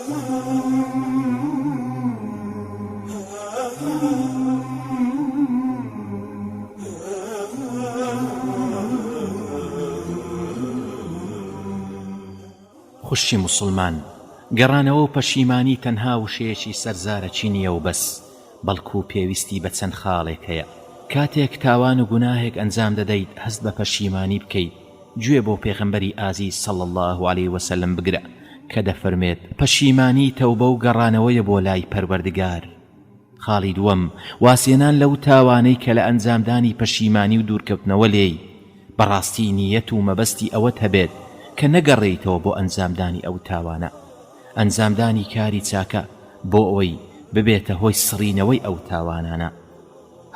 خوشی مسلمان، گەڕانەوە و پەشیمانی تەنها وشەیەکی سەرزارەکی نییە و بەس، بەڵکو پێویستی بە چەند خاڵێک هەیە. کاتێک تاوان و گوناهێک ئەنجام دەدەیت هەست بە پەشیمانی بکەیت، گوێ بۆ پێغەمبەری ئازیز صلی الله علیه وسلم بگرە کە دەفەرمێت پەشیمانی تەوبە و گەڕانەوەیە بۆ لای پەروەردگار. خاڵی دووەم، واسێنان لەو تاوانەی کە لە ئەنجامدانی پەشیمانی و دوورکەوتنەوە لێی بەڕاستی نیەت و مەبەستی ئەوەت هەبێت کە نەگەڕێیتەوە بۆ ئەنجامدانی ئەو تاوانە. ئەنجامدانی کاری چاکە بۆ ئەوەی ببێتە هۆی سڕینەوەی ئەو تاوانانە.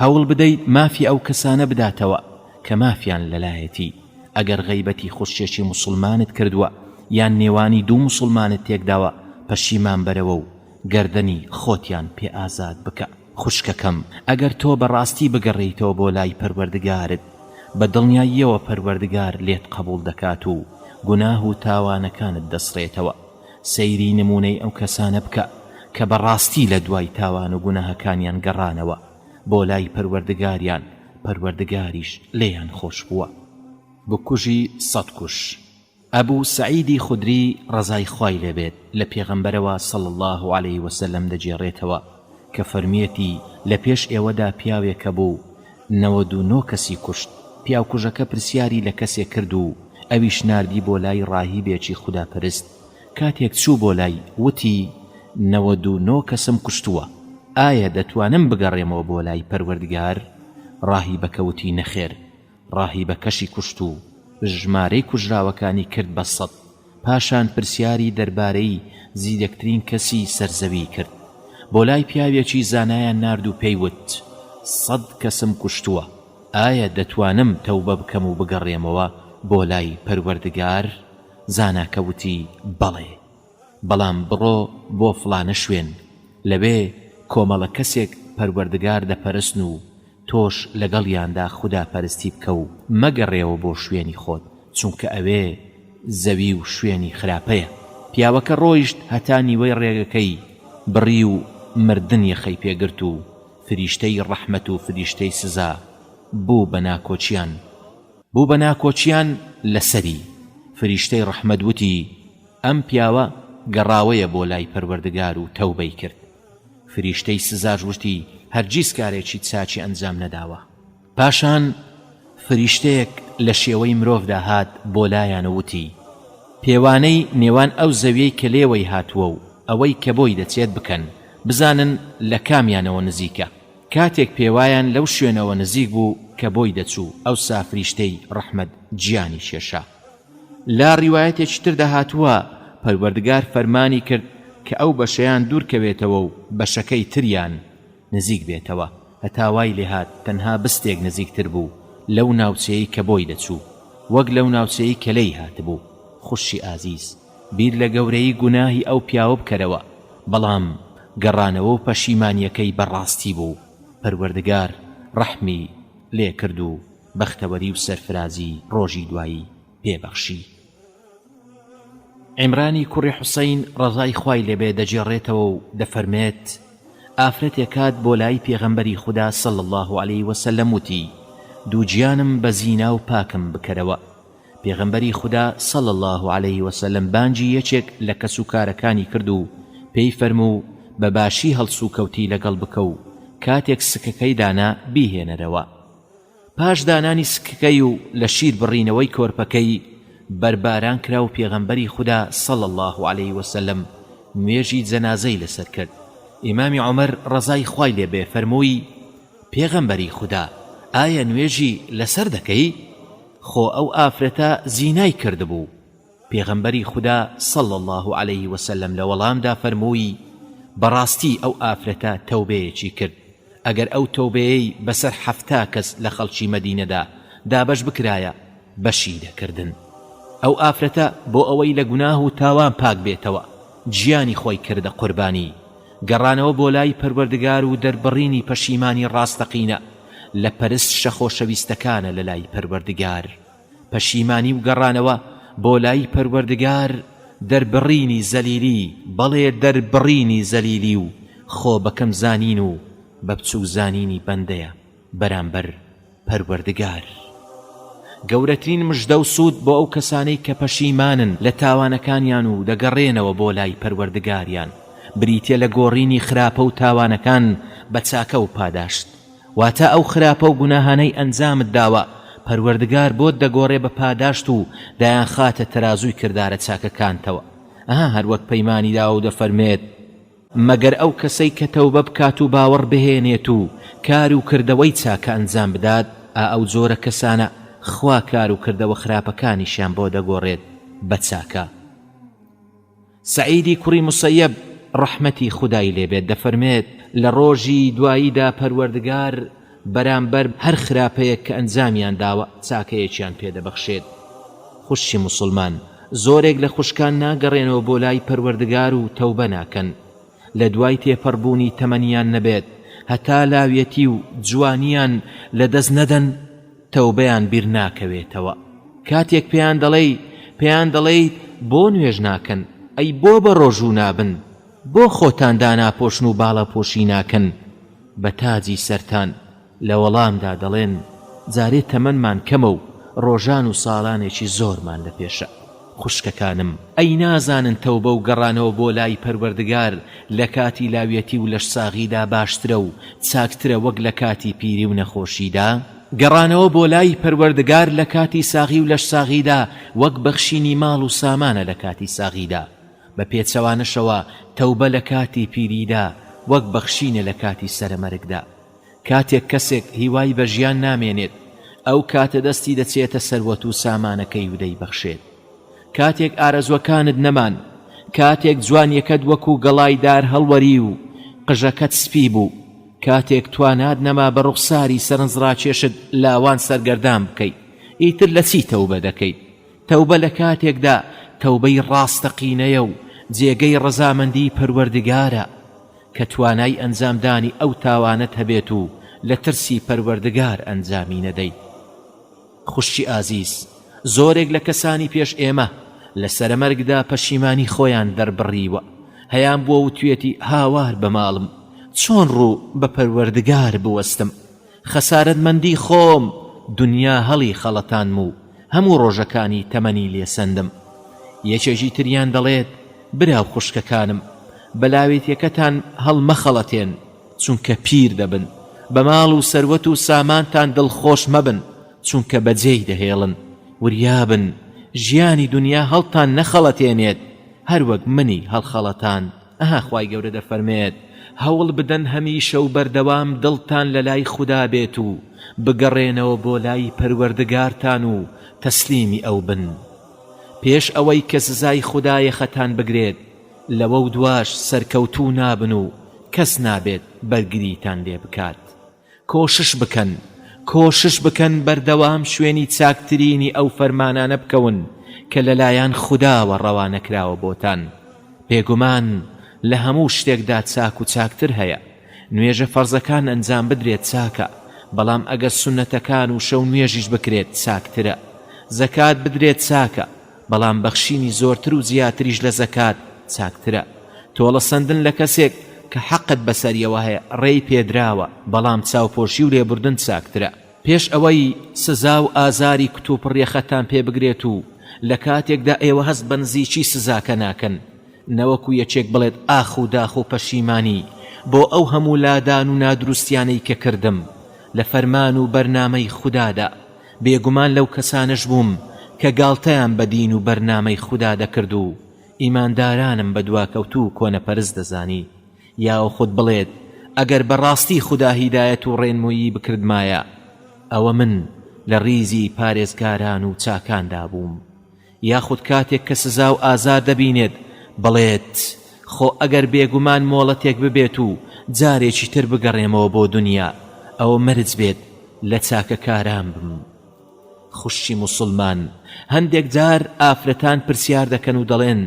هەوڵ بدەیت مافی ئەو کەسانە بداتەوە کە مافیان لەلایەتی. ئەگەر غەیبەتی خوشکێکی مسلمانت کردووە یان نێوانی دوو مسلمانت تێکداوە، پەشیمان بەرەوە و گەردەنی خۆتیان پێ ئازاد بکە. خوشکەکەم، ئەگەر تۆ بەڕاستی بگەڕێیتەوە بۆ لای پەروەردگارت، بە دڵنیاییەوە پەروەردگار لێت قبول دەکات و گوناه و تاوانەکانت دەسڕێتەوە. سەیری نمونەی ئەو کەسانە بکە کە بەڕاستی لە دوای تاوان و گوناهەکانیان گەڕانەوە بۆ لای پەروەردگاریان، پەروەردگاریش لێیان خۆش بووە. بکوژی سەد کوش. ئەبوو سەعیدی خودری ڕەزای خوای لێبێت لە پێغەمبەرەوە صلی الله علیه وسلم دەجێڕێتەوە کە فەرمیەتی لە پێش ئێوەدا پیاوێکە بوو 99 کەسی کوشت. پیاوکوژەکە پرسیاری لە کەسێک کرد و ئەویش ناردی بۆ لای ڕاهیبێکی خوداپەرست. کاتێک چوو بۆ لای وتی 99 کەسم کوشتووە، ئایا دەتوانم بگەڕێمەوە بۆ لای پەروەردگار؟ ڕاهیبەکە وتی نەخێر. ڕاهیبەکەشی کوشت و ژمارەی کوژراوەکانی کرد بە 100. پاشان پرسیاری دەربارەی زیدەکترین کەسی سەرزەوی کرد. بۆ لای پیاوێکی زانایان نارد و پێیوت 100 کەسم کوشتووە، ئایا دەتوانم تەوبە بکەم و بگەڕێمەوە بۆ لای پەروەردگار؟ زاناکە وتی بەڵێ، بەڵام بڕۆ بۆ فڵانە شوێن، لەبێ کۆمەڵە کەسێک پەروەردگار دەپەرستن و تۆش لەگەڵیاندا خوداپەرستی بکە و مەگەڕێەوە بۆ شوێنی خۆت، چونکە ئەوێ زەوی و شوێنی خراپەیە. پیاوەکە ڕۆیشت هەتا نیوەی ڕێگەکەی بڕی و مردن یەخەی پێگرت و فریشتەی ڕەحمەت و فریشتەی سزا بوو بە ناکۆچیان لەسەری. فریشتەی ڕەحمەت وتی ئەم پیاوە گەڕاوەیە بۆ لای پەروەردگار و تەوبەی کرد. فریشتەی سزاش وتی هەرگیز کارێکی چاچی ئەنجام نەداوە. پاشان فریشتەیەک لە شێوەی مرۆڤدا هات بۆ لایەن وتی پێوانەی نێوان ئەو زەویەی کە لێوەی هاتووە و ئەوەی کە بۆی دەچێت بکەن، بزانن لە کامیانەوە نزیکە. کاتێک پێوایان لەو شوێنەوە نزیک بوو کە بۆی دەچوو، ئەو سافریشتەی ڕەحمەت گیانی شێشا. لا ڕیوایەتێکی تر داهاتووە پەروەردگار فەرمانی کرد کە ئەو بەشەیان دوورکەوێتەوە و بەشەکەی تریان نزیک بێتەوە، هەتا وای لێهات تەنها بستێک نزیکتر بوو لەو ناوچەیەی کە بۆی دەچوو، وەک لەو ناوچەیەی کە لێی هاتبوو. خوشی ئازیز، بیر لە گەورەی گوناهی ئەو پیاوە بکەرەوە، بەڵام گەڕانەوە و پەشیمانیەکەی بەڕاستی بوو. پەروەردگار ڕەحمی لێ کرد و بەختەوەری و سەرفرازی ڕۆژی دوایی پێبەخشی. عیمرانی کوڕی حوسەین ڕەزای خوای لێبێ دەجێڕێتەوە و دەفەرمێت ئافرەتێک هات بۆ لای پێغەمبەری خوددا صلی الله علیه وسلم وتی دوو گیانم بە زینا و پاکم بکەرەوە. پێغەمبەری خوددا صلی الله علیه وسلم بانگی یەکێک لە کەسوکارەکانی کرد و پێی فەرموو بەباشی هەڵسوکەوتی لەگەڵ بکە و کاتێک سکەکەی دانا بیهێنەرەوە. پاش دانانی سکەکەی و لە شیر بڕینەوەی کۆرپەکەی بەرباران کرا و پێغەمبەری خوددا صلی الله علیه وسلم نوێژی جەنازەی لەسەر کرد. ئیمامی عومەر ڕەزای خوای لێبێ فەرمووی پێغەمبەری خوددا، ئایا نوێژی لەسەر دەکەی؟ خۆ ئەو ئافرەتە زینای کردبوو. پێغەمبەری خوددا صلی الله علیه وسلم لە وەڵامدا فەرمووی بەڕاستی ئەو ئافرەتە تەوبەیەکی کرد. ئەگەر ئەو تەوبەیەی بەسەر 7 کەس لە خەڵکی مەدینەدا دابەش بکرایە بەشی دەکردن. ئەو ئافرەتە بۆ ئەوەی لە گوناه و تاوان پاک بێتەوە گیانی خۆی کردە قوربانی. گەڕانەوە بۆ لای پەروەردگار و دەربڕینی پەشیمانی ڕاستەقینە لە پەرست شەخۆشەویستەکانە لە لای پەروەردگار. پەشیمانی و گەڕانەوە بۆ لای پەروەردگار دەربڕینی زەلیلی، بەڵێ دەربڕینی زەلیلی و خۆ بەکەم زانین و بە بچوو زانینی بەندەیە بەرامبەر پەروەردگار. گەورەترین مژدە و سوود بۆ ئەو کەسانەی کە پەشیمانن لە تاوانەکانیان و دەگەڕێنەوە بۆ لای پەروەردگاریان، بریتێ لە گۆڕینی خراپە و تاوانەکان بە چاکە و پاداشت. واتە ئەو خراپە و گوناهانەی ئەنجامت داوە پەروەردگار بۆت دەگۆڕێ بە پاداشت و دایان خاتە تەرازووی کردارە چاکەکانتەوە. هەروەک پەیمانی داوە و دەفەرمێت مەگەر ئەو کەسەی کە تەوبە بکات و باوەڕ بهێنێت و کار و کردەوەی چاکە ئەنجام بدات، ئەو جۆرە کەسانە خوا کار و کردەوە خراپەکانیشیان بۆ دەگۆڕێت بە چاکە. سەعیدی کوڕی موسەیەب ڕەحمەتی خودای لێبێت دەفەرمێت لە ڕۆژی دواییدا پەروەردگار بەرامبەر هەر خراپەیەک کە ئەنجامیان داوە چاکەیەکیان پێدەبەخشێت. خوشی موسڵمان، زۆرێک لە خوشکان ناگەڕێنەوە بۆ لای پەروەردگار و تەوبە ناکەن، لە دوای تێپەڕبوونی تەمەنیان نەبێت هەتا لاوێتی و جوانیان لە دەست نەدەن تەوبەیان بیر ناکەوێتەوە. کاتێک پێیان دەڵێیت بۆ نوێژ ناکەن، ئەی بۆ بە ڕۆژوو نابن، بۆ خۆتان داناپۆشن و باڵەپۆشی ناکەن بە تاجی سەرتان، لە وەڵامدا دەڵێن جارێ تەمەنمان کەمە و ڕۆژان و ساڵانێکی زۆرمان لە پێشە. خوشکەکانم، ئەی نازانن تەوبە و گەڕانەوە بۆ لای پەروەردگار لە کاتی لاوێتی و لەش ساغیدا باشترە و چاکترە وەک لە کاتی پیری و نەخۆشیدا؟ گەڕانەوە بۆ لای پەروەردگار لە کاتی ساغی و لەش ساغیدا وەک بەخشینی ماڵ و سامانە لە کاتی ساغیدا. بە پێچەوانەشەوە تەوبە لە کاتی پیریدا وەک بەخشینە لە کاتی سەرمەرگدا. کاتێک کەسێک هیوای بە ژیان نامێنێت، ئەو کاتە دەستی دەچێتە سەروەت و سامانەکەی و دەیبەخشێت. کاتێک ئارەزوەکانت نەمان، کاتێک جوانیەکەت وەکو گەڵایدار هەڵوەری و قژەکەت سپی بوو، کاتێک توانات نەما بە ڕوخساری سەرنجڕاکێشت لاوان سەرگەردان بکەیت، ئیتر لە چی تەوبە دەکەیت؟ تەوبە لە کاتێکدا تەوبەی ڕاستەقینەیە و جێگەی ڕەزامەندی پەروەردگارە کە توانای ئەنجامدانی ئەو تاوانت هەبێت و لە ترسی پەروەردگار ئەنجامی نەدەیت. خوشی ئازیز، زۆرێک لە کەسانی پێش ئێمە لە سەرمەرگدا پەشیمانی خۆیان دەربڕیوە، هەیان بووە و توێتی هاوار بە ماڵم، چۆن ڕوو بە پەروەردگار بوەستم، خەسارەتمەندی خۆم، دنیا هەڵی خەڵەتانم و هەموو ڕۆژەکانی تەمەنی لێسەندم. یەکێکی تریان دەڵێت براو خوشکەکانم، بەلاوێتیەکەتان هەڵمەخەڵەتێن چونکە پیر دەبن، بە ماڵ و سەروەت و سامانتان دڵخۆش مەبن چونکە بەجێی دەهێڵن، وریابن ژیانی دنیا هەڵتان نەخەڵەتێنێت هەروەک منی هەڵخەڵەتان. خوای گەورە دەفەرمێت هەوڵ بدەن هەمیشە و بەردەوام دڵتان لە لای خوددا بێت و بگەڕێنەوە بۆ لای پەروەردگارتان و تەسلیمی ئەو بن، پێش ئەوەی کە سزای خوددایە خەتان بگرێت، لەوە و دواش سەرکەوتوو نابن و کەس نابێت بەرگریتان لێ بکات. کۆشش بکەن بەردەوام شوێنی چاکترینی ئەو فەرمانانە بکەون کە لەلایەن خودداوە ڕەوانەکراوە بۆتان. بێگومان لە هەموو شتێکدا چاک و چاکتر هەیە. نوێژە فەرزەکان ئەنجام بدرێت چاکە، بەڵام ئەگەر سونەتەکان و شەو نوێژیش بکرێت چاکترە. زەکات بدرێت چاکە، بەڵام بەخشینی زۆرتر و زیاتریش لە زەکات چاکترە. تۆڵە سەندن لە کەسێک کە حەقت بەسەریەوە هەیە ڕێی پێدراوە، بەڵام چاوپۆشی و لێبوردن چاکترە. پێش ئەوەی سزا و ئازاری کتوپڕێخەتان پێ بگرێت و لە کاتێکدا ئێوە هەست بە نزیکی سزاکە ناکەن، نەوەکو یەکێک بڵێت ئاخ و داخ و پەشیمانی بۆ ئەو هەموو لادان و نادروستیانەی کە کردم لە فەرمان و بەرنامەی خوددادا. بێگومان لەو کەسانش بووم کە گاڵتەیان بە دین و بەرنامەی خوددا دەکرد و ئیماندارانم بە دواکەوتوو کۆنەپەرست دەزانی. یا خود بڵێت ئەگەر بەڕاستی خوددا هیدایەت و ڕێنمویی بکردمایە، ئەوە من لە ڕیزی پارێزگاران و چاکاندا بووم. یاخود کاتێک کە سزا و ئازار دەبینێت بڵێت خۆ ئەگەر بێگومان مۆڵەتێک ببێت و جارێکی تر بگەڕێمەوە بۆ دنیا، ئەوە مەرج بێت لە چاکەکاران بم. خوشی موسڵمان، هەندێک جار ئافرەتان پرسیار دەکەن و دەڵێن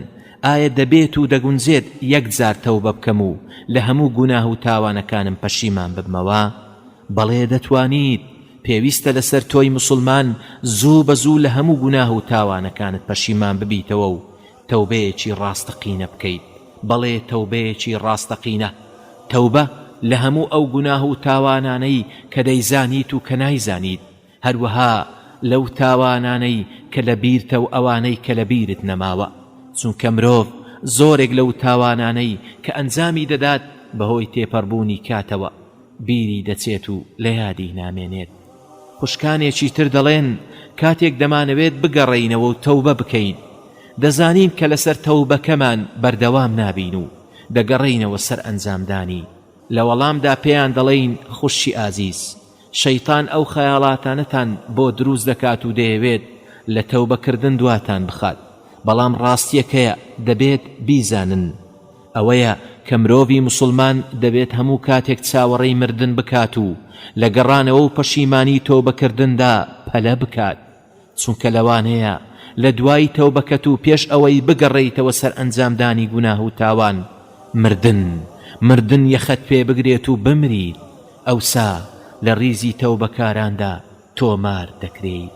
ئایا دەبێت و دەگونجێت یەک جار تەوبە بکەم و لە هەموو گوناه و تاوانەکانم پەشیمان ببمەوە؟ بەڵێ دەتوانیت. پێویستە لەسەر تۆی موسڵمان زوو بە زوو لە هەموو گوناه و تاوانەکانت پەشیمان ببیتەوە و تەوبەیەکی ڕاستەقینە بکەیت. بەڵێ تەوبەیەکی ڕاستەقینە، تەوبە لە هەموو ئەو گوناه و تاوانانەی کە دەیزانیت و کە نایزانیت، هەروەها لەو تاوانانەی کە لە بیرتە و ئەوانەی کە لە بیرت نەماوە، چونکە مرۆڤ زۆرێک لەو تاوانانەی کە ئەنجامی دەدات بەهۆی تێپەڕبوونی کاتەوە بیری دەچێت و لە یادی نامێنێت. خوشکانێکی تر دەڵێن کاتێک دەمانەوێت بگەڕێینەوە و تەوبە بکەین، دەزانین کە لەسەر تەوبەکەمان بەردەوام نابین و دەگەڕێینەوە سەر ئەنجامدانی. لە وەڵامدا پێیان دەڵێین خوشی ئازیز، شەیطان ئەو خەیاڵاتانەتان بۆ دروست دەکات و دەیەوێت لە تەوبەکردن دواتان بخات، بەڵام ڕاستیەکەیە دەبێت بیزانن ئەوەیە کە مرۆڤی موسڵمان دەبێت هەموو کاتێک چاوەڕێی مردن بکات و لە گەڕانەوە و پەشیمانی تەوبەکردندا پەلە بکات، چونکە لەوانەیە لە دوای تەوبەکەت و پێش ئەوەی بگەڕێیتەوە سەر ئەنجامدانی گوناه و تاوان مردن یەخەت پێ بگرێت و بمریت، ئەوسا لە ڕیزی تەوبەکاراندا تۆمار دەکرێت.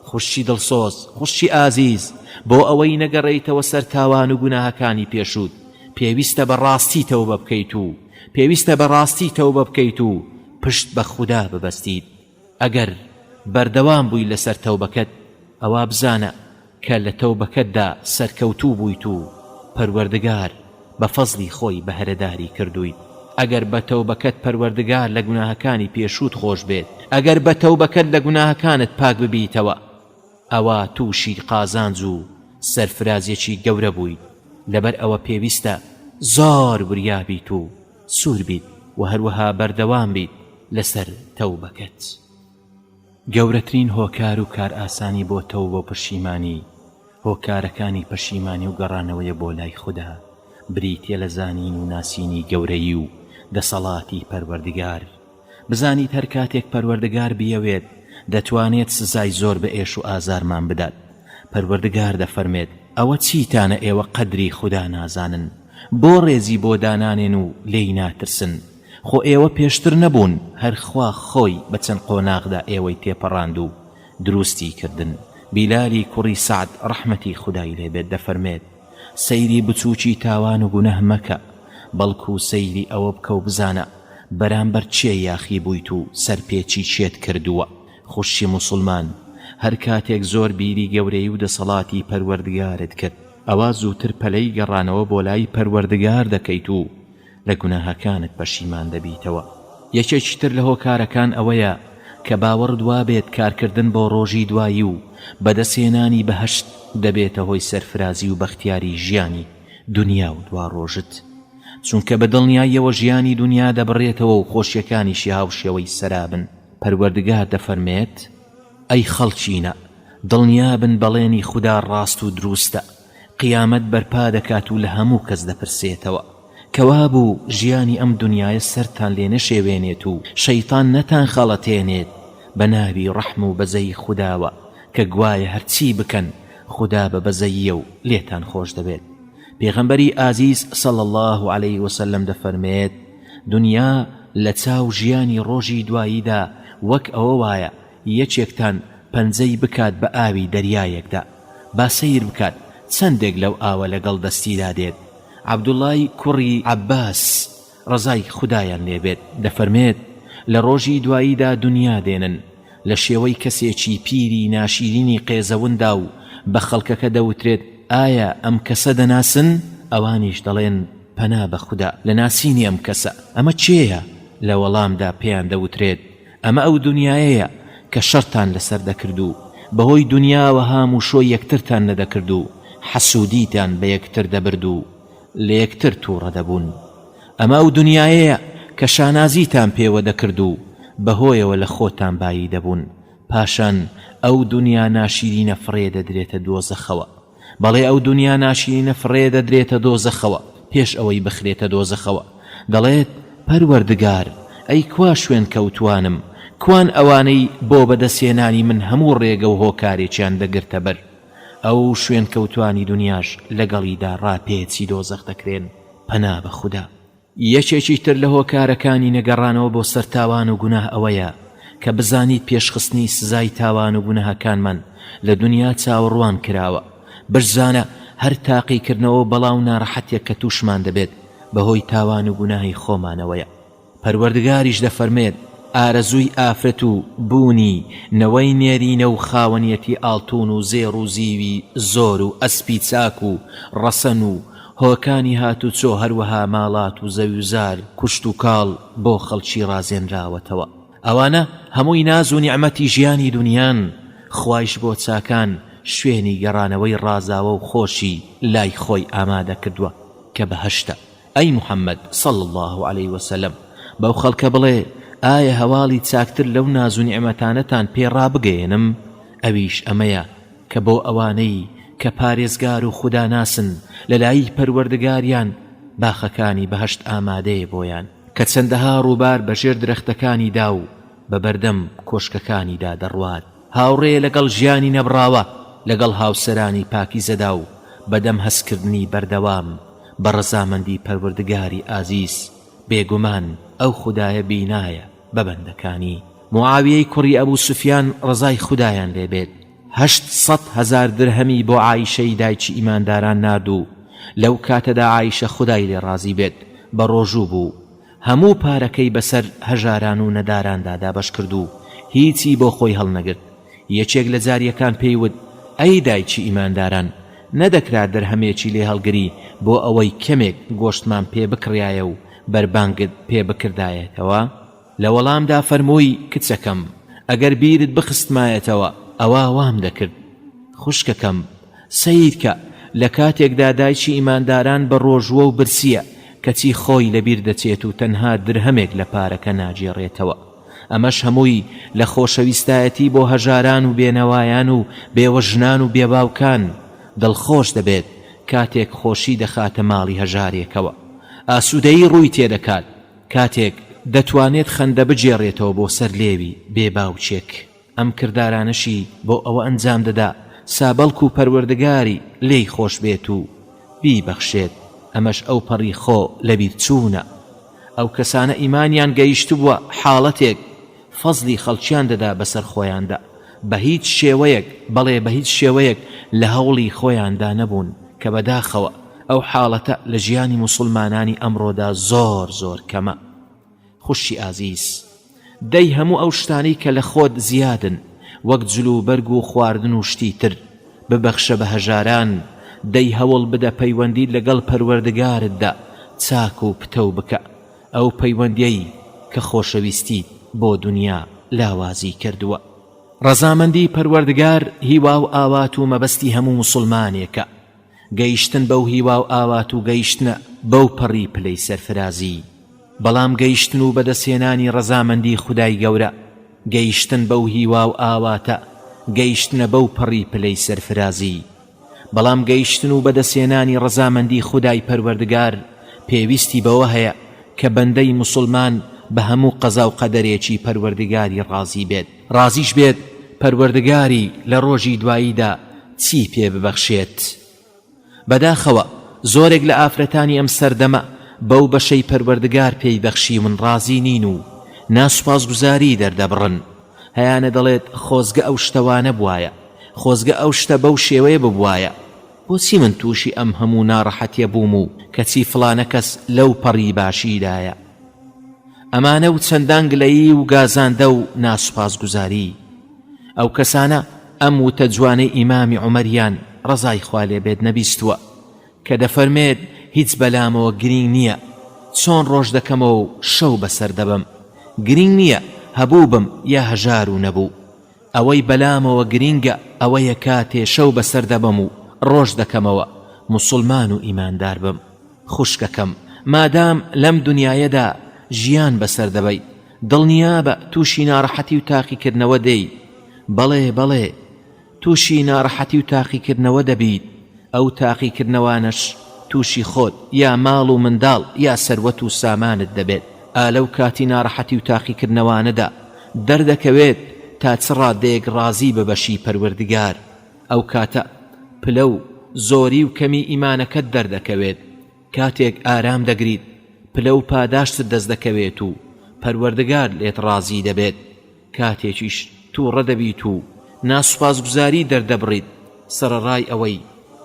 خوشی دڵسۆز، خوشی ئازیز، بۆ ئەوەی نەگەڕێیتەوە سەر تاوان و گوناهەکانی پێشوت پێویستە بەڕاستی تەوبە بکەیت و پشت بە خوددا ببەستیت. ئەگەر بەردەوام بووی لەسەر تەوبەکەت، ئەوە بزانە کە لە تەوبەکەتدا سەرکەوتوو بوویت و پەروەردگار بە فەزلی خۆی بەهرەداری کردویت. ئەگەر بە تەوبەکەت پەروەردگار لە گوناهەکانی پێشوت خۆش بێت، ئەگەر بە تەوبەکەت لە گوناهەکانت پاک ببیتەوە، ئەوە تووشی قازانج و سەرفرازێکی گەورە بوویت. لەبەر ئەوە پێویستە زۆر وریابیت و سوور بیت و هەروەها بەردەوام بیت لەسەر تەوبەکەت. گەورەترین هۆکار و کار ئاسانی بۆ تەوبە و پەشیمانی هۆکارەکانی پەشیمانی و گەڕانەوەیە بۆ لای خوددا، بریتیە لە زانین و ناسینی گەورەی و دەسەڵاتی پەروەردگار. بزانیت هەر کاتێک پەروەردگار بیەوێت دەتوانێت سزای زۆر بە ئێش و ئازارمان بدات. پەروەردگار دەفەرمێت ئەوە چیتانە ئێوە قەدری خوددا نازانن، بۆ ڕێزی بۆ دانانێن و لێی ناترسن. خۆ ئێوە پێشتر نەبوون، هەر خوا خۆی بە چەند قۆناغدا ئێوەی تێپەڕاند و دروستی کردن. بیلالی کوڕی سعد ڕەحمەتی خودای لێبێت دەفەرمێت سەیری بچووکی تاوان و گونەه مەکە، بەڵکو سەیری ئەوە بکە و بزانە بەرامبەر چێ یاخی بوویت و سەرپێکی چێت کردووە. خوشی موسڵمان، هەر کاتێک زۆر بیری گەورەی و دەسەڵاتی پەروەردگارت کرد، ئەوە زووتر پەلەی گەڕانەوە بۆ لای پەروەردگار دەکەیت و لە گوناهەکانت پەشیمان دەبیتەوە. یەکێکی تر لە هۆکارەکان ئەوەیە کە باوەڕ دوابێت کارکردن بۆ ڕۆژی دوایی و بەدەسێنانی بەهەشت دەبێتە هۆی سەرفرازی و بەختیاری ژیانی دنیا و دوا ڕۆژت، چونکە بە دڵنیاییەوە ژیانی دنیا دەبڕێتەوە و خۆشیەکانیشی هاوشێوەی سەرابن. پەروەردگار دەفەرمێت ئەی خەڵچینە، دڵنیابن بەڵێنی خوددا ڕاست و دروستە، قیامەت بەرپا دەکات و لە هەموو کەس دەپرسێتەوە. کەوا بوو ژیانی ئەم دنیاە سەرتان لێ نەشێوێنێت و شەیطان نەتان خەڵەتێنێت بە ناوی ڕەحم و بەزەی خودداوە کە گوایە هەرچی بکەن خوددا بە بەزەییە و لێتان خۆش دەبێت. پێغەمبەری ئازیز صلی الله عليه وسلم دەفەرمێت دنیا لە چاو ژیانی ڕۆژی دواییدا وەک ئەوە وایە یەکێکتان پەنجەی بکات بە ئاوی دەریایەکدا، با سەیر بکات چەندێک لەو ئاوە لەگەڵ دەستیدا دێت. عەبدوڵای کوڕی عەباس ڕەزای خودایان لێبێت دەفەرمێت لە ڕۆژی دواییدا دنیا دێنن لە شێوەی کەسێکی پیری ناشیرینی قێزەوندا و بە خەڵکەکە دەوترێت ئایا ئەم کەسە دەناسن؟ ئەوانیش دەڵێن پەنا بە خوددا لە ناسینی ئەم کەسە. ئەمە چێیە؟ لە وەڵامدا پێیان دەوترێت ئەمە ئەو دنیایەیە کە شەرتان لەسەر دەکرد و بەهۆی دنیاوە هاموشۆی یەکترتان نەدەکرد و حەسوودیتان بە یەکتر دەبرد و لە یەکتر تووڕە دەبوون. ئەمە ئەو دنیایەیە کە شانازیتان پێوە دەکرد و بەهۆیەوە لە خۆتان بایی دەبوون. پاشان ئەو دنیا ناشیرینە فڕێ دەدرێتە دۆزەخەوە. بەڵێ ئەو دنیا ناشیرینە فڕێ دەدرێتە دۆزەخەوە پێش ئەوەی بخرێتە دۆزەخەوە. دەڵێت پەروەردگار ئەی کوا شوێن کەوتوانم، کوان ئەوانەی بۆ بەدەسێنانی من هەموو ڕێگە و هۆکارێکیان دەگرتە بەر. ئەو شوێن کەوتوانی دنیاش لەگەڵیدا ڕاپێچی دۆزەخ دەکرێن. پەنا بە خوددا. یەکێکی تر لە هۆکارەکانی نەگەڕانەوە بۆ سەر تاوان و گوناه ئەوەیە کە بزانیت پێشخستنی سزای تاوان و گوناهەکانمان لە دنیا چاوەڕوان کراوە. بشزانە هەر تاقیکردنەوە بەڵاو ناڕەحەتێک کە تووشمان دەبێت بەهۆی تاوان و گوناهی خۆمانەوەیە. پەروەردگاریش دەفەرمێت ئارەزووی ئافرەت و بوونی نەوەی نێرینە و خاوەنیەتی ئاڵتون و زێڕ و زیوی زۆر و ئەسپی چاک و ڕەسەن و هۆکانی هات و چۆ هەروەها ماڵات و زەوی و زار کوشت و کاڵ بۆ خەڵکی ڕازێنراوەتەوە. ئەوانە هەمووی ناز و نیعمەتی ژیانی دونیان، خوایش بۆ چاکان شوێنی گەڕانەوەی ڕازاوە و خۆشی لای خۆی ئامادە کردووە کە بەهەشتە. ئەی محەممەد صلی الله عليه وسلم بەو خەڵکە بڵێ ئایا هەواڵی چاکتر لەو ناز و نیعمەتانەتان پێڕابگەێنم؟ ئەویش ئەمەیە کە بۆ ئەوانەی کە پارێزگار و خوددا ناسن لەلایی پەروەردگاریان باخەکانی بەهەشت ئامادەیە بۆیان کە چەندەها ڕووبار بەژێر درەختەکانیدا و بەبەردەم کۆشکەکانیدا دەڕوات، هاوڕێ لەگەڵ ژیانی نەبراوە لەگەڵ هاوسەرانی پاکیزەدا و بەدەم هەستکردنی بەردەوام بە ڕەزامەندی پەروەردگاری ئازیز. بێگومان ئەو خودایە بینایە بە بەندەکانی. معاویەی کوڕی ئەبوو سوفیان ڕزای خودایان لێبێت 800,000 درهەمی بۆ عایشەی دایکی ئیمانداران نارد و لەو کاتەدا عایشە خودای لێ ڕازی بێت بە ڕۆژوو بوو، هەموو پارەکەی بەسەر هەژاران و نەداراندا دابەش کرد و هیچی بۆ خۆی هەڵنەگرت. یەکێک لە جاریەکان پێیوت ئەی دایکی ئیمانداران، نەدەکرا دەرهەمێکی لێ هەڵگری بۆ ئەوەی کەمێک گۆشتمان پێ بکڕایە و بەربانگت پێ بکردایەتەوە؟ لە وەڵامدا فەرمووی کچەکەم ئەگەر بیرت بخستمایەتەوە ئەوە وام دەکرد. خوشکەکەم سەید کە لە کاتێکدا دایکی ئیمانداران بە ڕۆژوە و برسیە کەچی خۆی لەبیر دەچێت و تەنها درهەمێک لە پارەکە ناجێڕێتەوە. ئەمەش هەمووی لە خۆشەویستایەتی بۆ هەژاران و بێنەوایان و بێوەژنان و بێباوکان دڵخۆش دەبێت کاتێک خۆشی دەخاتە ماڵی هەژارێکەوە. ئاسوودەیی ڕووی تێدەکات کاتێک دەتوانێت خەندە بجێڕێتەوە بۆ سەر لێوی بێباوچێک. ئەم کردارانەشی بۆ ئەوە ئەنجام دەدا سابەڵک و پەروەردگاری لێی خۆش بێت و بیبەخشێت. ئەمەش ئەو پەڕی خۆ لەبیر چوونە. ئەو کەسانە ئیمانیان گەیشت بووە حاڵەتێک فەزلی خەڵکیان دەدا بەسەر خۆیاندا، بە هیچ شێوەیەک بەڵێ بە هیچ شێوەیەک لە هەوڵی خۆیاندا نەبوون کە بەداخەوە ئەو حاڵەتە لە ژیانی موسڵمانانی ئەمڕۆدا زۆر زۆر کەمە. خوشی ئازیز، دەی هەموو ئەو شتانی کە لە خۆت زیادن وەک جلو بەرگ و خواردن و شتی تر ببەخشە بە هەژاران. دەی هەوڵ بدە پەیوەندی لەگەڵ پەروەردگارتدا چاک و پتە بکە، ئەو پەیوەندیەی کە خۆشەویستی بۆ دنیا لاوازی کردووە. ڕەزامەندی پەروەردگار هیوا و ئاوات و مەبەستی هەموو موسڵمانێکە. گەیشتن بەو هیوا و ئاوات و گەیشتنە بەو پەڕی پلەی سەرفرازی. بەڵام گەیشتن و بەدەسێنانی ڕەزامەندی خودای گەورە، گەیشتن بەو هیوا و ئاواتە گەیشتنە بەو پەڕی پلەی سەرفرازی. بەڵام گەیشتن و بەدەسێنانی ڕەزامەندی خودای پەروەردگار پێویستی بەوە هەیە کە بەندەی موسڵمان بە هەموو قەزا و قەدەرێکی پەروەردگاری ڕازی بێت، ڕازیش بێت پەروەردگاری لە ڕۆژی دواییدا چی پێ ببەخشێت. بەداخەوە زۆرێک لە ئافرەتانی ئەم سەردەمە بەو بەشەی پەروەردگار پێی بەخشی من ڕازی نین و ناسوپاسگوزاری دەردەبڕن. هەیانە دەڵێت خۆزگە ئەو شتەوانە بوایە، خۆزگە ئەو شتە بەو شێوەیە ببوایە، بۆچی من تووشی ئەم هەموو ناڕەحەتیە بووم و کەچی فڵانە کەس لەو پەڕی باشیدایە. ئەمانە و چەندان گلەیی و گازاندە و ناسوپاسگوزاری. ئەو کەسانە ئەم وتە جوانەی ئیمامی عومەریان ڕەزای خوا لێ بێت نەبیستووە کە دەفەرمێت هیچ بەلامەوە گرنگ نییە چۆن ڕۆژ دەکەمەوە و شەو بەسەر دەبم، گرنگ نییە هەبوو بم یا هەژار و نەبوو. ئەوەی بەلامەوە گرنگە ئەوەیە کاتێ شەو بەسەر دەبم و ڕۆژ دەکەمەوە مسلمان و ئیماندار بم. خوشکەکەم مادام لەم دنیایەدا ژیان بەسەر دەبەی دڵنیا بە تووشی ناڕەحەتی و تاقیکردنەوە دەی. بەڵێ بەڵێ تووشی ناڕەحەتی و تاقیکردنەوە دەبیت. ئەو تاقیکردنەوانش تووشی خۆت یا ماڵ و منداڵ یا سەروەت و سامانت دەبێت. ئالەو کاتی ناڕەحەتی و تاقیکردنەوانەدا دەردەکەوێت تا چ ڕادەیەک ڕازی ببەشی پەروەردگار. ئەو کاتە پلە و زۆری و کەمی ئیمانەکەت دەردەکەوێت. کاتێک ئارام دەگریت پلە و پاداشتت دەست دەکەوێت و پەروەردگار لێت ڕازی دەبێت. کاتێکیش تووڕە دەبیت و ناسوپاسگوزاری دەردەبڕیت سەرەڕای ئەوەی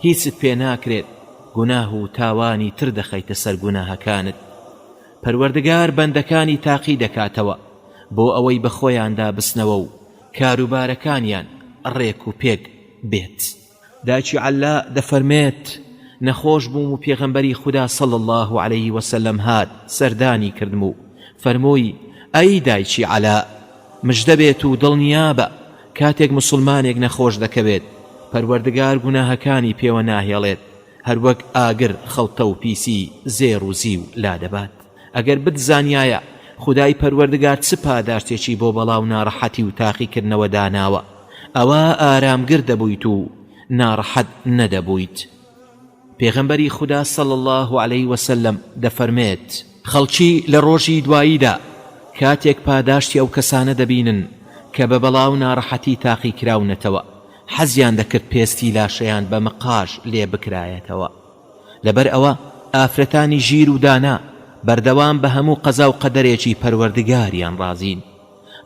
هیچت پێ ناکرێت گوناه و تاوانی تر دەخەیتە سەر گوناهەکانت. پەروەردگار بەندەکانی تاقی دەکاتەوە بۆ ئەوەی بە خۆیاندا بسنەوە و کاروبارەکانیان ڕێک و پێک بێت. داچی عەلا دەفەرمێت نەخۆش بووم و پێغەمبەری خوددا صلی الله عليه وسلم هات سەردانی کردم و فەرمووی ئەی دایکی عەلا مژدە بێت و دڵنیابە کاتێک مسلمانێک نەخۆش دەکەوێت پەروەردگار گوناهەکانی پێوە ناهێڵێت هەروەک ئاگر خەڵتە و پیسی زێر و زیو لادەبات. ئەگەر بتزانیایە خودای پەروەردگار چ پاداشتێکی بۆ بەڵاو ناڕەحەتی و تاقیکردنەوە داناوە ئەوە ئارامگر دەبوویت و ناڕەحەت نەدەبوویت. پێغەمبەری خوددا صلی الله عليه وسلم دەفەرمێت خەڵکی لە ڕۆژی دواییدا کاتێک پاداشتی ئەو کەسانە دەبینن کە بە بەڵاو ناڕەحەتی تاقی کراونەتەوە حەزیان دەکرد پێستی لاشەیان بە مقاش لێ بکرایەتەوە. لەبەر ئەوە ئافرەتانی ژیر و دانا بەردەوام بە هەموو قەزا و قەدەرێکی پەروەردگاریان ڕازین.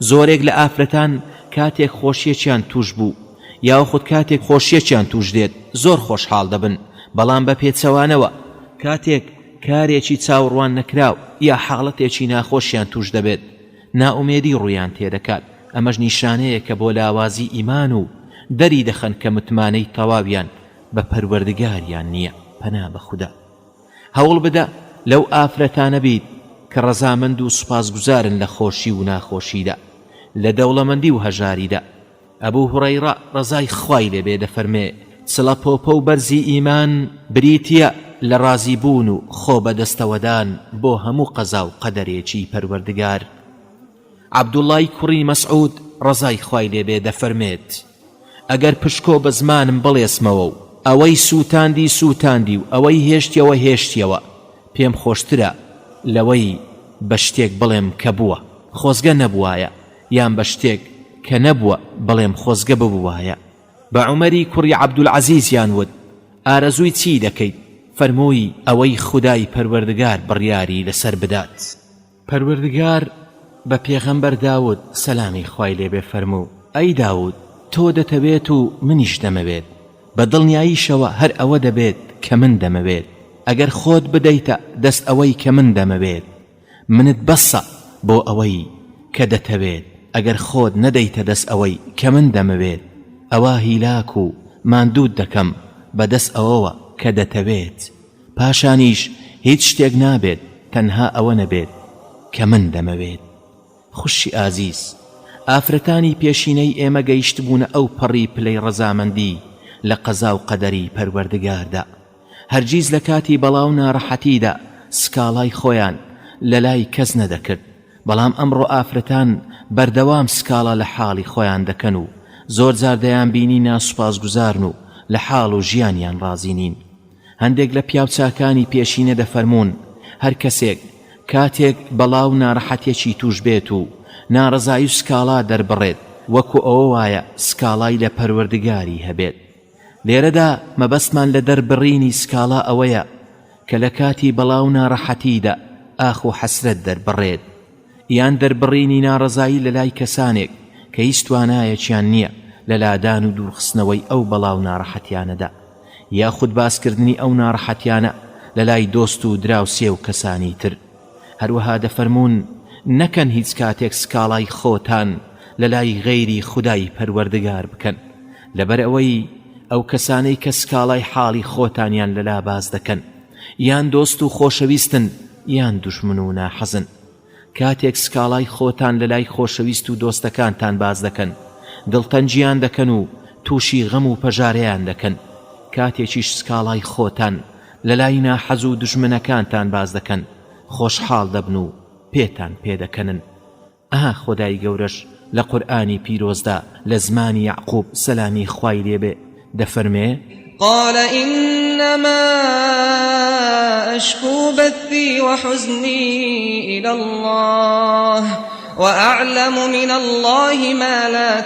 زۆرێک لە ئافرەتان کاتێک خۆشیەکیان توش بوو یاخود کاتێک خۆشیەکیان توش دێت زۆر خۆشحاڵ دەبن، بەڵام بە پێچەوانەوە کاتێک کارێکی چاوەڕوان نەکراو یا حاڵەتێکی ناخۆشیان توش دەبێت ناومێدی ڕوویان تێدەکات. ئەمەش نیشانەیە کە بۆ لاوازی ئیمان و دەری دەخەن کە متمانەی تەواویان بە پەروەردگاریان نییە. پەنا بە خوددا. هەوڵ بدە لەو ئافرەتانە بیت کە ڕەزامەند و سوپاسگوزارن لە خۆشی و ناخۆشیدا، لە دەوڵەمەندی و هەژاریدا. ئەبوو هوڕەیرە ڕەزای خوای لێبێ دەفەرمێ سڵە پۆپە و بەرزی ئیمان بریتیە لە ڕازیبوون و خۆ بەدەستەوەدان بۆ هەموو قەزا و قەدەرێکی پەروەردگار. عەبدوڵڵای کوڕی مەسعود ڕەزای خوای لێبێ دەفەرمێت ئەگەر پشکۆ بە زمانم بڵێسمەوە و ئەوەی سووتاندی و ئەوەی هێشتیەوە پێم خۆشترە لەوەی بە شتێک بڵێم کە بووە خۆزگە نەبوایە یان بە شتێک کە نەبووە بڵێم خۆزگە ببوایە. بە عومەری کوڕی عەبدولعەزیزیان وت ئارەزووی چی دەکەیت؟ فەرمووی ئەوەی خودای پەروەردگار بڕیاری لەسەر بدات. پەروەردگار بە پێغەمبەر داود سەلامی خوای لێبێ فەرموو ئەی داود تۆ دەتەوێت و منیش دەمەوێت، بە دڵنیاییشەوە هەر ئەوە دەبێت کە من دەمەوێت. ئەگەر خۆت بدەیتە دەست ئەوەی کە من دەمەوێت منت بەسە بۆ ئەوەی کە دەتەوێت، ئەگەر خۆت نەدەیتە دەست ئەوەی کە من دەمەوێت ئەوە هیلاک و ماندوود دەکەم بەدەست ئەوەوە کە دەتەوێت، پاشانیش هیچ شتێک نابێت تەنها ئەوە نەبێت کە من دەمەوێت. خوشی ئازیز، ئافرەتانی پێشینەی ئێمە گەیشت بوونە ئەو پەڕی پلەی ڕەزامەندی لە قەزا و قەدەری پەروەردگاردا. هەرگیز لە کاتی بەڵاو ناڕەحەتیدا سکاڵای خۆیان لە لای کەس نەدەکرد، بەڵام ئەمڕۆ ئافرەتان بەردەوام سکاڵە لە حاڵی خۆیان دەکەن و زۆر جار دەیان بینی ناسوپاسگوزارن و لە حاڵ و ژیانیان ڕازی نین. هەندێک لە پیاوچاکانی پێشینە دەفەرمون هەر کەسێک کاتێک بەڵاو ناڕەحەتێکی توش بێت و ناڕەزایی و سکاڵا دەربڕێت وەکو ئەوە وایە سکاڵای لە پەروەردگاری هەبێت. لێرەدا مەبەستمان لە دەربڕینی سکاڵا ئەوەیە کە لە کاتی بەڵاو ناڕەحەتیدا ئاخ و حەسرەت دەربڕێت، یان دەربڕینی ناڕەزایی لە لای کەسانێک کە هیچ توانایەکیان نییە لە لادان و دوورخستنەوەی ئەو بەڵاو ناڕەحەتیانەدا، یاخود باسکردنی ئەو ناڕەحەتیانە لە لای دۆست و دراوسێ و کەسانی تر. هەروەها دەفەرمون نەکەن هیچ کاتێک سکاڵای خۆتان لە لای غەیری خودای پەروەردگار بکەن، لەبەر ئەوەی ئەو کەسانەی کە سکاڵای حاڵی خۆتانیان لەلا باز دەکەن یان دۆست و خۆشەویستن یان دوشمن و ناحەزن. کاتێک سکاڵای خۆتان لە لای خۆشەویست و دۆستەکانتان باز دەکەن دڵتەنجیان دەکەن و تووشی غەم و پەژارەیان دەکەن، کاتێکیش سکاڵای خۆتان لە لای ناحەز و دوژمنەکانتان باز دەکەن خۆشحاڵ دەبن و پێتان پێدەکەنن. ئەها خودای گەورەش لە قورئانی پیرۆزدا لە زمانی یعقوب سەلامی خوای لێبێ دەفەرمێ قال إنما أشكو بثي وحزني إلى الله وأعلم من الله ما لا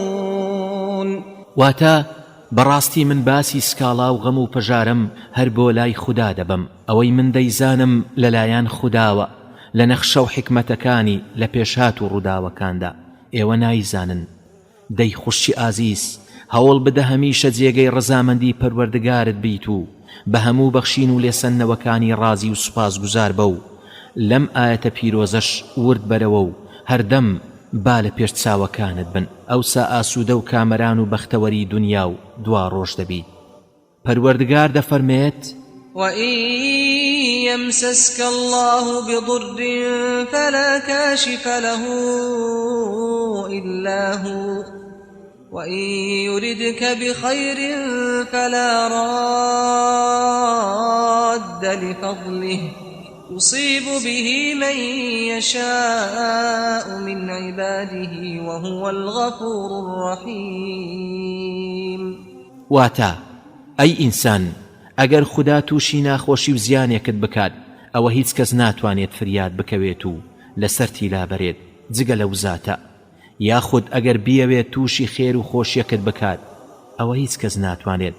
تعلمون. واتا بەڕاستی من باسی سکاڵا و غەم و پەژارم هەر بۆ لای خوددا دەبم، ئەوەی من دەیزانم لەلایەن خودداوە لە نەخشە و حکمەتەکانی لە پێشات و ڕووداوەکاندا ئێوە نایزانن. دەی خوشی ئازیز، هەوڵ بدە هەمیشە جێگەی ڕەزامەندی پەروەردگارت بیت و بە هەموو بەخشین و لێسەنەوەکانی ڕازی و سوپاسگوزار بە و لەم ئاەتە پیرۆزەش ورد بەرەوە و هەردەم با لە پێش چاوەکانت بن ئەوسا ئاسوودە و کامەران و بەختەوەری دنیا و دوا ڕۆژ دەبیت. پەروەردگار دەفەرمێت وَإِن يَمْسَسْكَ اللَّهُ بِضُرٍّ فَلَا كَاشِفَ لَهُ إِلَّا هُوَ وَإِن يُرِدْكَ بِخَيْرٍ فَلَا رَادَّ لِفَضْلِهِ يُصِيبُ بِهِ مَن يَشَاءُ مِنْ عِبَادِهِ وَهُوَ الْغَفُورُ الرَّحِيمُ. واتە ئەی ئینسان ئەگەر خوددا تووشی ناخۆشی و زیانێکت بکات ئەوە هیچ کەس ناتوانێت فریاد بکەوێت و لەسەرتی لابەرێت جگە لەو زاتە، یاخود ئەگەر بیەوێت تووشی خێر و خۆشیەکت بکات ئەوە هیچ کەس ناتوانێت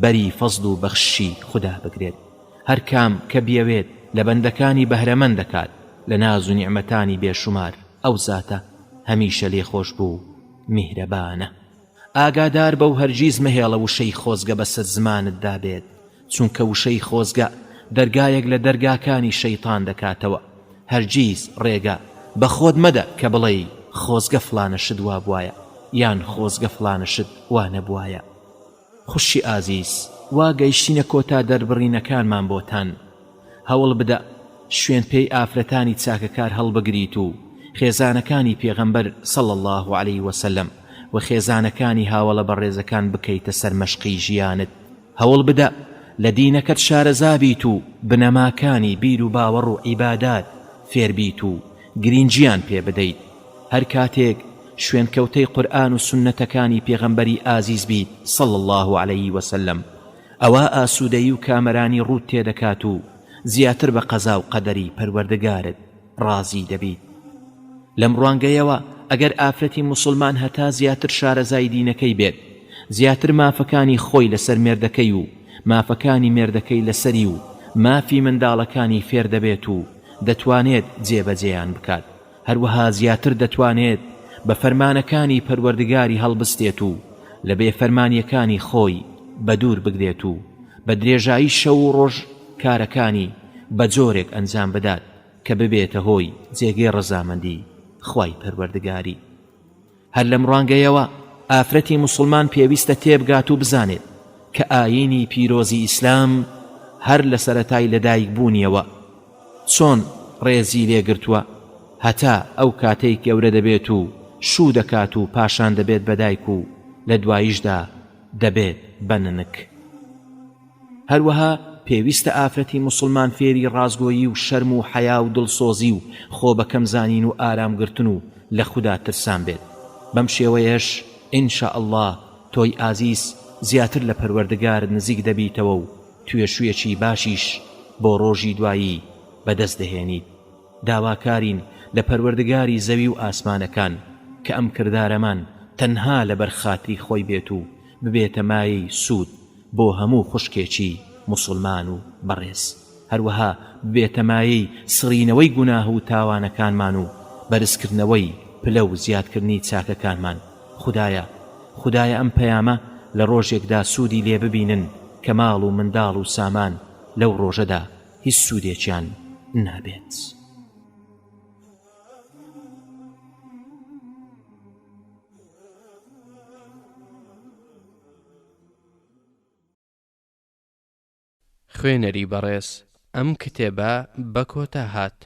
بەری فەزل و بەخشی خوددا بگرێت. هەر کام کە بیەوێت لە بەندەکانی بەهرەمەند دەکات لە ناز و نیعمەتانی بێشومار ئەو زاتە هەمیشە لێخۆش بوو میهرەبانە. ئاگادار بەو هەرگیز مەهێڵە وشەی خۆزگە بەسەر زمانتدا بێت، چونکە وشەی خۆزگە دەرگایەک لە دەرگاکانی شەیطان دەکاتەوە. هەرگیز ڕێگە بە خۆت مەدە کە بڵێ خۆزگە فلانەشت وا بوایە یان خۆزگە فلانەشت وا نەبوایە. خوشی ئازیز، وا گەیشتینە کۆتا دەربڕینەکانمان بۆتان. هەوڵ بدە شوێن پێی ئافرەتانی چاکەکار هەڵبگریت و خێزانەکانی پێغەمبەر صلی الله علیه وسلم و خێزانەکانی هاوڵە بەڕێزەکان بکەیتە سەرمەشقی ژیانت. هەوڵ بدە لە دینەکەت شارەزابیت و بنەماکانی بیر و باوەڕ و عیبادات فێربیت و گرینجیان پێ بدەیت. هەر کاتێک شوێنکەوتەی قورئان و سنەتەکانی پێغەمبەری ئازیز بیت صلی الله علیه وسلم ئەوە ئاسوودەیی و کامەرانی ڕوود تێدەکات و زیاتر بە قەزا و قەدەری پەروەردگارت ڕازی دەبیت. لەم ڕوانگەیەوە ئەگەر ئافرەتی موسڵمان هەتا زیاتر شارەزای دینەکەی بێت، زیاتر مافەکانی خۆی لەسەر مێردەکەی و مافەکانی مێردەکەی لەسەری و مافی منداڵەکانی فێر دەبێت و دەتوانێت جێبەجێیان بکات. هەروەها زیاتر دەتوانێت بە فەرمانەکانی پەروەردگاری هەڵبستێت و لە بێفەرمانیەکانی خۆی بەدوور بگرێت و بە درێژایی شەو و ڕۆژ کارەکانی بە جۆرێک ئەنجام بدات کە ببێتە هۆی جێگەی ڕەزامەندی خوای پەروەردگاری. هەر لەم ڕوانگەیەوە ئافرەتی موسڵمان پێویستە تێبگات و بزانێت کە ئاینی پیرۆزی ئیسلام هەر لە سەرەتای لەدایک بوونیەوە چۆن ڕێزی لێگرتووە هەتا ئەو کاتەی گەورە دەبێت و شوو دەکات و پاشان دەبێت بەدایک و لە دواییشدا دەبێت بەننک. هەروەها پێویستە ئافرەتی موسڵمان فێری ڕازگۆیی و شەرم و حەیا و دڵسۆزی و خۆ بەکەم زانین و ئارامگرتن و لە خوددا ترسان بێت. بەم شێوەیەش ئینشاءالله تۆی ئازیز زیاتر لە پەروەردگارت نزیک دەبیتەوە و توێشوویەکی باشیش بۆ ڕۆژی دوایی بەدەست دەهێنیت. داواکارین لە پەروەردگاری زەوی و ئاسمانەکان کە ئەم کردارەمان تەنها لەبەر خاتری خۆی بێت و ببێتە مایەی سوود بۆ هەموو خوشکێکی موسڵمان و بەڕێز، هەروەها ببێتە مایەی سڕینەوەی گوناه و تاوانەکانمان و بەرزکردنەوەی پلە و زیادکردنی چاکەکانمان. خودایە ئەم پەیامە لە ڕۆژێکدا سوودی لێ ببینن کە ماڵ و منداڵ و سامان لەو ڕۆژەدا هیچ سوودێکیان نابێت. خوێنەری بەڕێز، ئەم کتێبە بە کۆتا هات.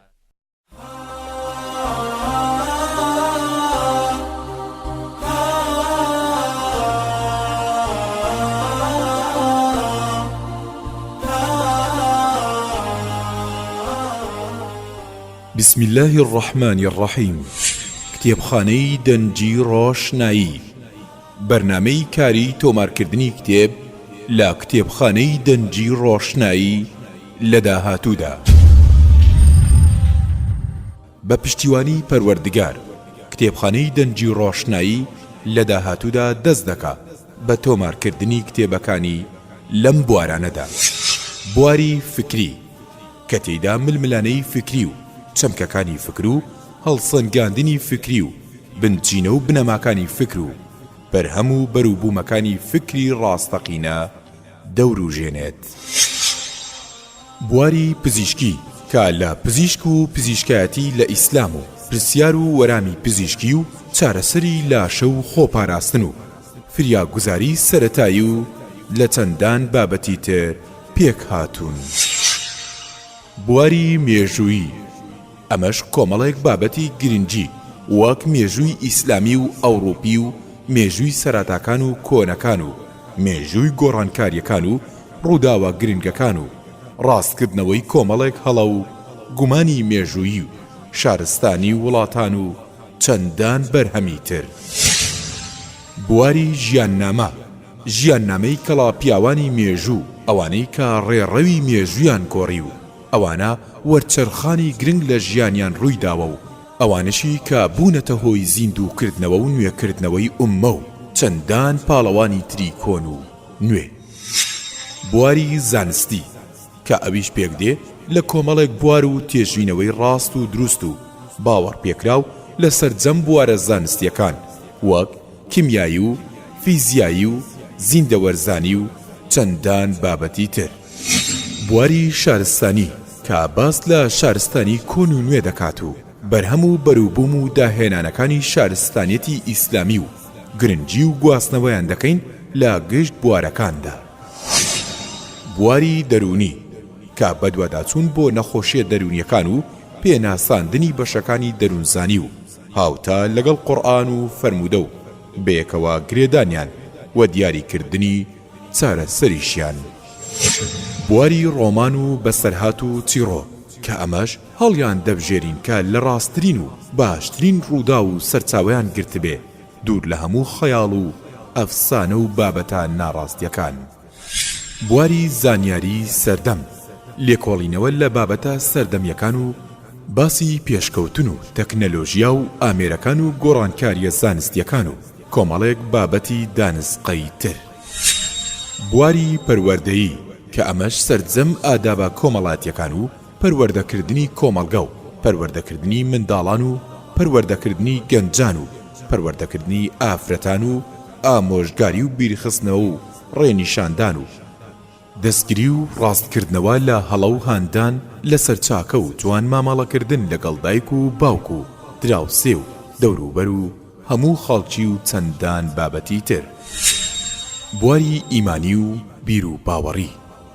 بسم الله الرحمن الرحيم. کتێبخانەی دەنجی ڕۆشنایی، بەرنامەی کاری تۆمارکردنی کتێب لە کتێبخانەی دەنجی ڕۆشنایی لە داهاتوودا بە پشتیوانی پەروەردگار. کتێبخانەی دەنجی ڕۆشنایی لە داهاتوودا دەست دەکات بە تۆمارکردنی کتێبەکانی لەم بوارانەدا. بواری فکری کە تێیدا ململانەی فکری و چەمکەکانی فکر و هەڵسەنگاندنی فکری و بنچینە و بنەماکانی فکر و بەرهەم و بەرووبوومەکانی فکری ڕاستەقینە دەوروژێنێت. بواری پزیشکی کە لە پزیشک و پزیشکایەتی لە ئیسلام و پرسیار و وەرامی پزیشکی و چارەسەری لاشە و خۆپاراستن و فریاگوزاری سەرەتایی و لە چەندان بابەتی تر پێک هاتوون. بواری مێژووی ئەمەش کۆمەڵێک بابەتی گرنگی وەک مێژووی ئیسلامی و ئەوڕۆپی و مێژووی سەراتاکان و کۆنەکان و مێژووی گۆڕانکاریەکان و ڕووداوە گرنگەکان و ڕاستکردنەوەی کۆمەڵێک هەڵە و گومانی مێژووی و شارستانی وڵاتان و چەندان بەرهەمی تر. بواری ژیاننامە ژیاننامەی کەڵا پیاوانی مێژوو ئەوانەی کە ڕێڕەوی مێژویان کۆڕی و ئەوانە وەرچەرخانی گرنگ لە ژیانیان ڕووی داوە و ئەوانشی کە بوونەتە هۆی زیندووکردنەوە و نوێکردنەوەی ئوممە و چەندان پاڵەوانی تری کۆن و نوێ. بواری زانستی کە ئەویش پێک دێ لە کۆمەڵێک بوار و تێژینەوەی ڕاست و دروست و باوەڕ پێکراو لە سەرجەم بوارە زانستیەکان وەک کیمیایی و فیزیایی و زیندەوەرزانی و چەندان بابەتی تر. بواری شارستانی کە باس لە شارستانی کۆن و نوێ دەکات و بەرهەم و بەرووبووم و داهێنانەکانی شارستانیەتی ئیسلامی و گرنگی و گواستنەوەیان دەکەین لە گشت بوارەکاندا. بواری دەرونی کە بەدواداچوون بۆ نەخۆشیە دەرونیەکان و پێناساندنی بەشەکانی دەروونزانی و هاوتا لەگەڵ قورئان و فەرموودە و بەیەکەوە گرێدانیان و دیاریکردنی چارەسەریشیان. بواری ڕۆمان و بەسەرهات و چیرۆ کە ئەمەش هەڵیان دەبژێرین کە لە ڕاستترین و باشترین ڕوودا و سەرچاوەیان گرتبێ دوور لە هەموو خەیاڵ و ئەفسانە و بابەتان ناڕاستیەکان. بواری زانیاری سەردەم لێکۆڵینەوە لە بابەتە سەردەمیەکان و باسی پێشکەوتن و تەکنەلۆژیا و ئامێرەکان و گۆڕانکاریە زانستیەکان و کۆمەڵێک بابەتی دانسقەی تر. بواری پەروەردەیی کە ئەمەش سەرجەم ئادابە کۆمەڵاتیەکان و پەروەردەکردنی کۆمەڵگە و پەروەردەکردنی منداڵان و پەروەردەکردنی گەنجان و پەروەردەکردنی ئافرەتان و ئامۆژگاری و بیرخستنەوە و ڕێنیشاندان و دەستگیری و ڕاستکردنەوە لە هەڵە و هاندان لە سەرچاکە و جوان مامەڵەکردن لەگەڵ دایک و باوک و دراوسێ و دەوروبەر و هەموو خەڵکی و چەندان بابەتی تر. بواری ئیمانی و بیر و باوەڕی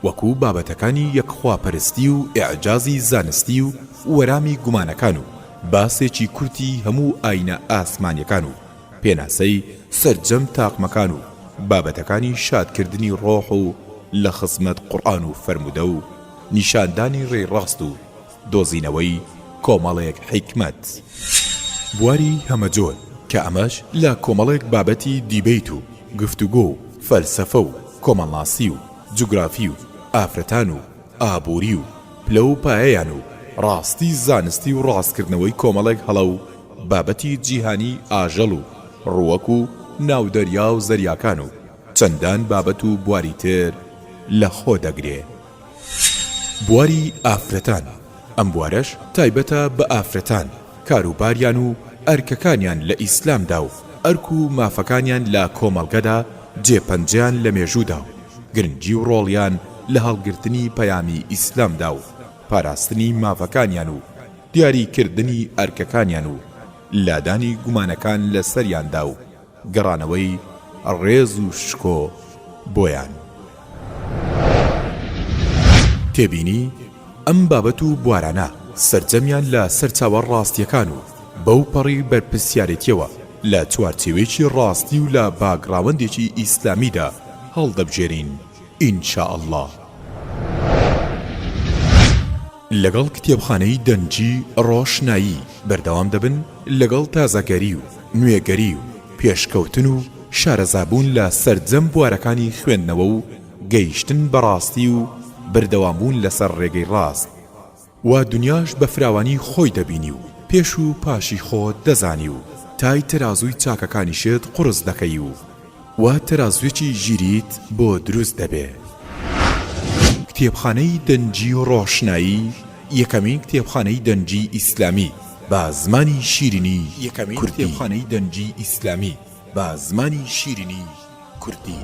وەکو بابەتەکانی یەکخواپەرستی و ئیعجازی زانستی و وەرامی گومانەکان و باسێکی کورتی هەموو ئاینە ئاسمانیەکان و پێناسەی سەرجەم تاقمەکان و بابەتەکانی شادکردنی ڕۆح و لە خزمەت قورئان و فەرموودە و نیشاندانی ڕێڕاست و دۆزینەوەی کۆمەڵێک حیکمەت. بواری هەمەجۆر کە ئەمەش لە کۆمەڵێک بابەتی دیبەیت و گفتوگۆ و فەلسەفە و کۆمەڵناسی و جوگرافی و ئافرەتان و ئابووری و پلە و پایەیان و ڕاستی زانستی و ڕاستکردنەوەی کۆمەڵێک هەڵە و بابەتی جیهانی ئاژەڵ و ڕووەک و ناودەریا و زەریاکان و چەندان بابەت و بواری تر لە خۆ دەگرێ. بواری ئافرەتان ئەم بوارەش تایبەتە بە ئافرەتان کاروباریان و ئەرکەکانیان لە ئیسلامدا و ئەرک و مافەکانیان لە کۆمەڵگەدا جێپەنجیان لە مێژوودا و گرنگی و ڕۆڵیان لە هەڵگرتنی پەیامی ئیسلامدا و پاراستنی مافەکانیان و دیاریکردنی ئەرکەکانیان و لادانی گومانەکان لە سەریاندا و گەڕانەوەی ڕێز و شکۆ بۆیان. تێبینی ئەم بابەت و بوارانە سەرجەمیان لە سەرچاوە ڕاستیەکان و بەو پەڕی بەرپرسیارەتیەوە لە چوارچێوەیەکی ڕاستی و لە باگراوەندێکی ئیسلامیدا هەڵدەبژێرین ئینشاءالله. لەگەڵ کتێبخانەی دەنجی ڕۆشنایی بەردەوام دەبن لەگەڵ تازەگەری و نوێگەری و پێشکەوتن و شارەزابوون لە سەرجەم بوارەکانی خوێندنەوە و گەیشتن بەڕاستی و بەردەوامبوون لەسەر ڕێگەی ڕاست و دنیاش بە فراوانی خۆی دەبینی و پێش و پاشی خۆت دەزانی و تای تەرازووی چاکەکانیشت قورس دەکەی و تەرازوێکی ژیریت بۆ دروست دەبێ. کتێبخانەی دەنجی و ڕۆشنایی یەکەمین کتێبخانەی دەنجی ئیسلامی بە زمانی شیرینی کوردی. کتێبخانەی دەنجی ئیسلامی بە زمانی شیرینی کوردی.